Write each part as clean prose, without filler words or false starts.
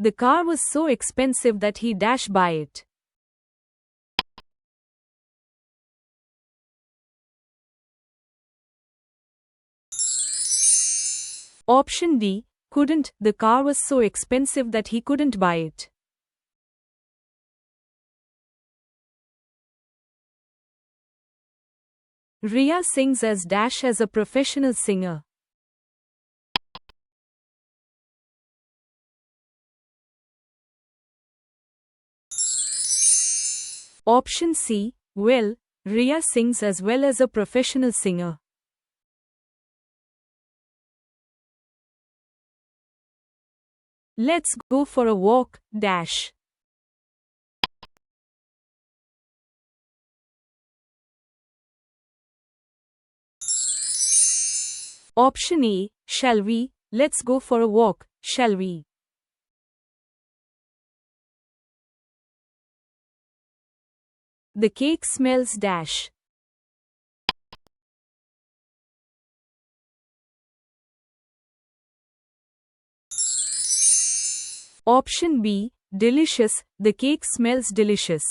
the car was so expensive that he dashed buy it. Option D, couldn't, the car was so expensive that he couldn't buy it. Riya sings as dash as a professional singer. Option C, well, Riya sings as well as a professional singer. Let's go for a walk, dash. Option A, shall we, let's go for a walk, shall we? The cake smells dash. Option B, delicious, the cake smells delicious.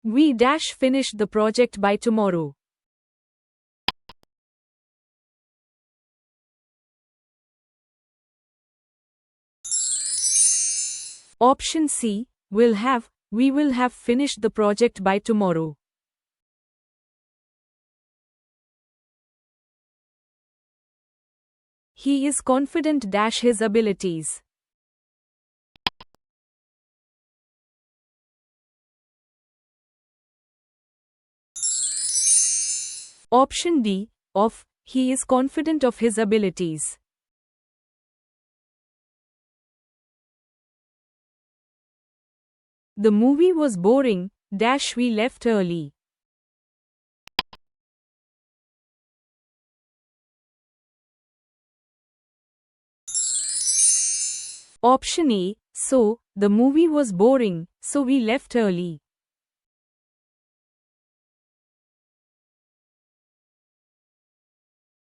We dash finish the project by tomorrow. Option C, we will have finished the project by tomorrow. He is confident dash his abilities. Option D, of, he is confident of his abilities. The movie was boring, dash we left early. Option A, so, the movie was boring, so we left early.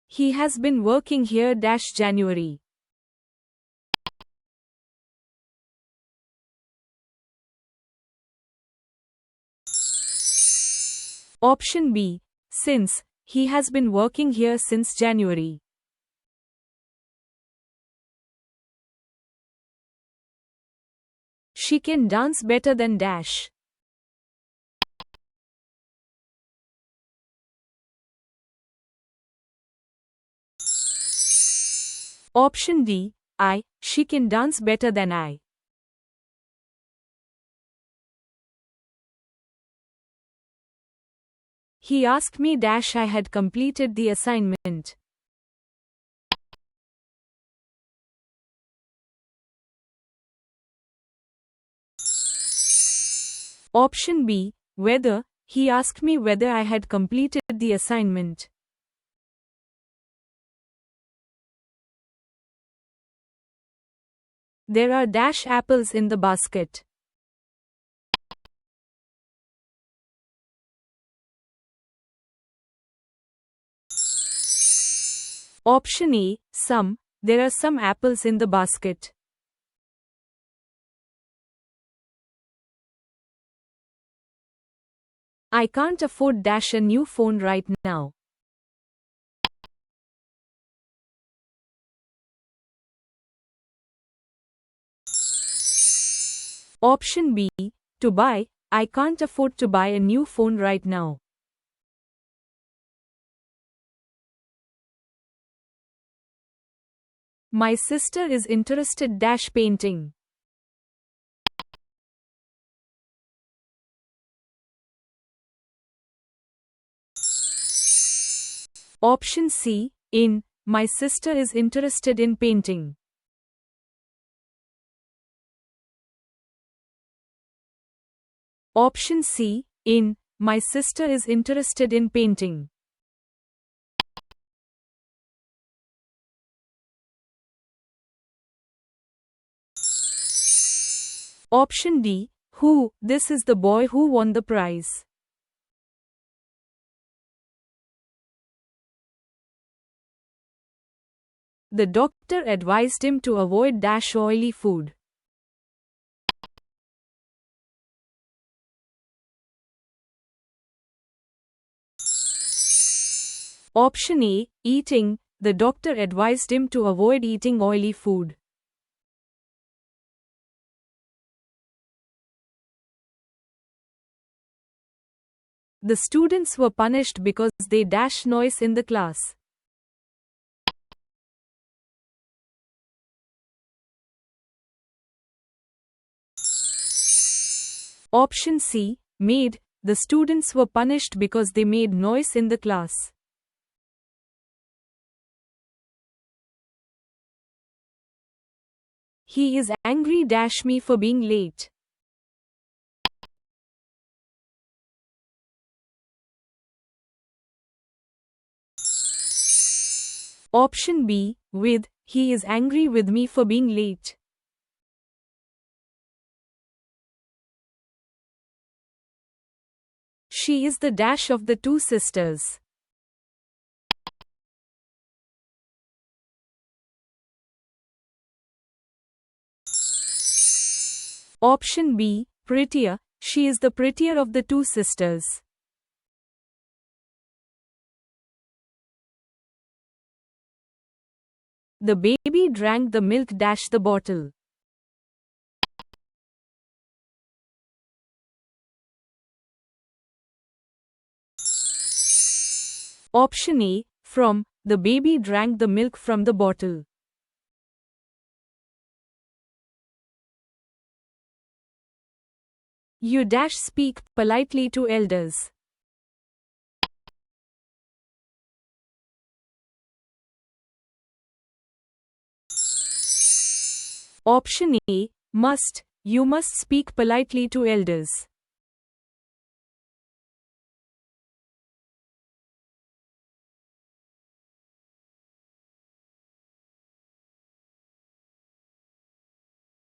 He has been working here dash January. Option B, since, he has been working here since January. She can dance better than dash. Option D, she can dance better than I. He asked me dash I had completed the assignment. Option B, whether, he asked me whether I had completed the assignment. There are dash apples in the basket. Option A, some, there are some apples in the basket. I can't afford dash a new phone right now. Option B, to buy, I can't afford to buy a new phone right now. My sister is interested dash painting. Option C, in, my sister is interested in painting. Option C, in, my sister is interested in painting. Option D, who, this is the boy who won the prize. The doctor advised him to avoid oily food. Option A, eating. The doctor advised him to avoid eating oily food. The students were punished because they noise in the class. Option C, made. The students were punished because they made noise in the class. He is angry me for being late. Option B, with. He is angry with me for being late. She is the of the two sisters. Option B, prettier. She is the prettier of the two sisters. The baby drank the milk the bottle. Option A, from. The baby drank the milk from the bottle. You speak politely to elders. Option A, must. You must speak politely to elders.